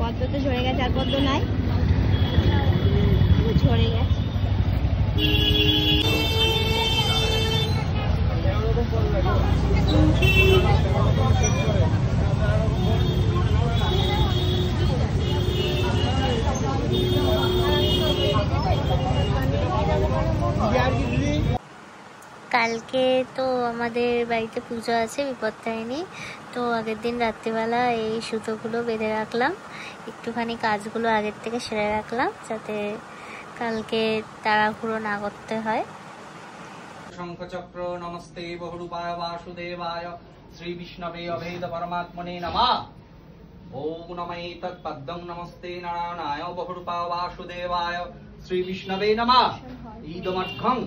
পদ্ম তো ঝরে গেছে, আর পদ্ম নাই, ঝরে গেছে। কালকে তো আমাদের বাড়িতে পুজো আছে বিপত্তারিণী, তো আগের দিন রাত্রিবেলা এই সুতোগুলো বেঁধে রাখলাম, একটুখানি কাজগুলো আগের থেকে সেরে রাখলাম যাতে কালকে তাড়াহুড়ো না করতে হয়। শঙ্খচক্র নমস্তে বহুরূপায় বাসুদেবায় শ্রী বিষ্ণবে অভেদ পরমাত্মনে নমঃ। ওম নমঃ তৎপদ্মং নমস্তে নারায়ণায় বহুরূপায় বাসুদেবায় শ্রী বিষ্ণবে নমঃ। ঈদমর্ঘং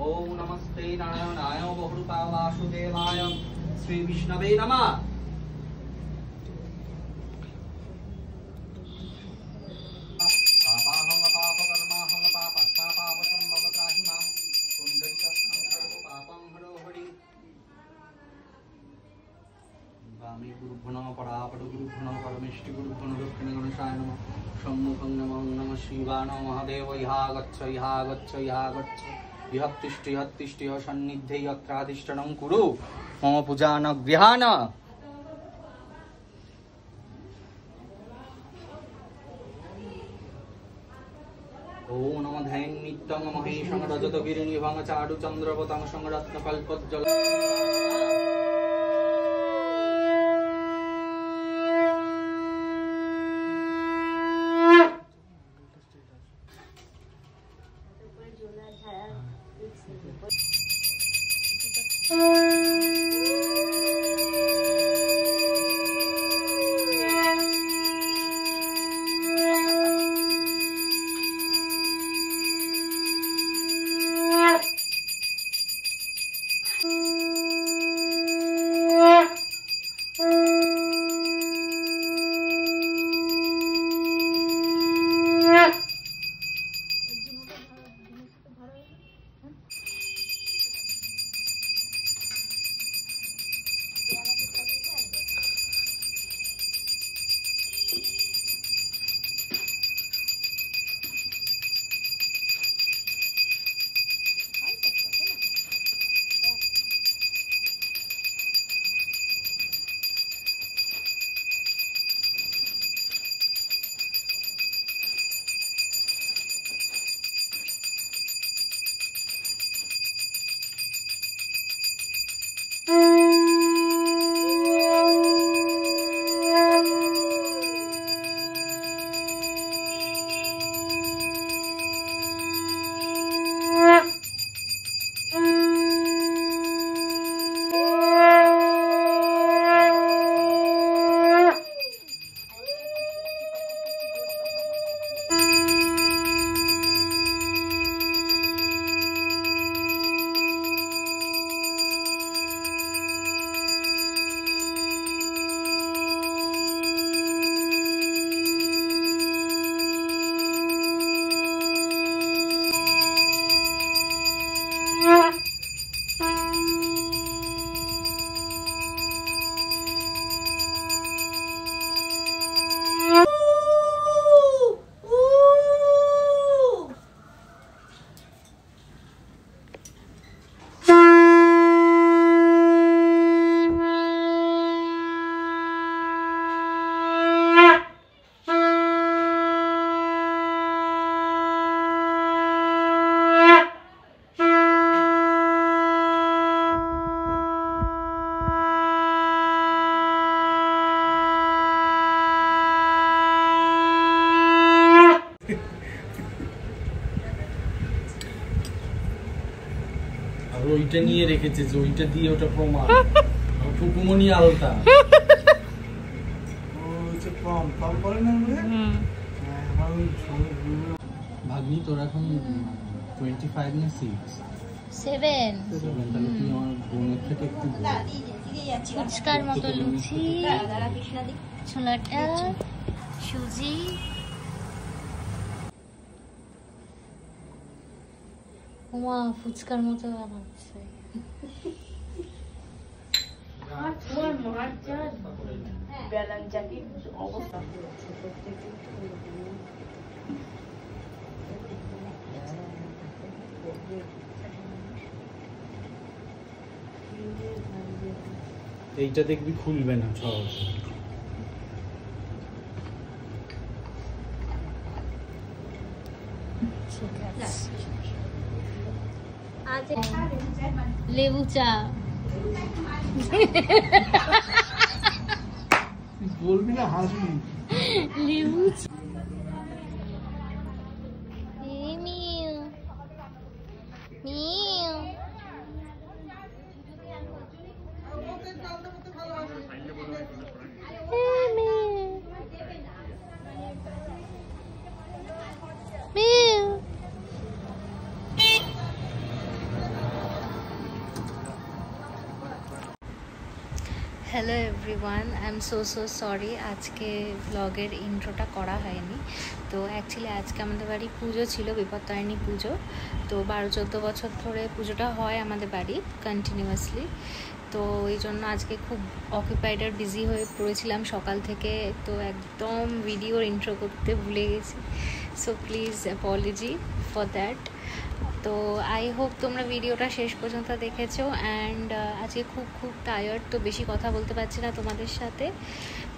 ওম নমস্তে নারায়ণায় বহুরূপায় বাসুদেবায় শ্রী বিষ্ণবে নমঃ। वामे गुरुभ्यो परापट गुरुभ्यो परमेष्टि गुरुभ्यो दक्षिण गणेशाय नमः। सम्मुखं नमः शिवाय नमः। महादेव इहा गच्छ इहा गच्छ इहा गच्छ इह तिष्ठ इह सन्निधे यत्राधिष्ठनं कुरु मम पूजान गृहाण। ओम नमः ध्यान नित्यं महेशं रजतगिरिनि भंगचारु चंद्रवतं संरत्नकल्पज्जल। ওইটা নিয়ে রেখেছে যে ওইটা দিয়ে ওটা প্রমাণ ফুকুমনি আলতা ওইটা কল করে না ভাগ্নি তোর এখন 25 না 7 তাহলে তুই আমার বোনের থেকে একটু ফুচকার মতো লুচি, ছোলাটা সুজি, ওমা ফুচকার মতো বানাচ্ছে। আর তোমার মার যা ব্যালেন্স জাতির অবস্থা এইটা দেখবি খুলবে না সহজ। লেবু চা বলবি না, হাসবি। লেবু চা hello everyone, I am so sorry আজকে ব্লগের ইন্ট্রোটা করা হয়নি। তো অ্যাকচুয়ালি আজকে আমাদের বাড়ি পুজো ছিল, বিপত্তারিণী পুজো। তো 12-14 বছর ধরে পুজোটা হয় আমাদের বাড়ি কন্টিনিউয়াসলি। তো এই জন্য আজকে খুব অকুপাইড আর বিজি হয়ে পড়েছিলাম সকাল থেকে, তো একদম ভিডিওর ইন্ট্রো করতে ভুলে গেছি। So please Apology for that. তো আই হোপ তোমরা ভিডিওটা শেষ পর্যন্ত দেখেছো। অ্যান্ড আজকে খুব টায়ার্ড, তো বেশি কথা বলতে পারছি না তোমাদের সাথে।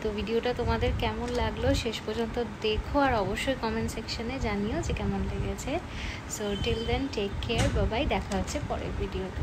তো ভিডিওটা তোমাদের কেমন লাগলো শেষ পর্যন্ত দেখো, আর অবশ্যই কমেন্ট সেকশনে জানিও যে কেমন লেগেছে। So till then take care, bye bye, দেখা হচ্ছে পরের ভিডিওতে।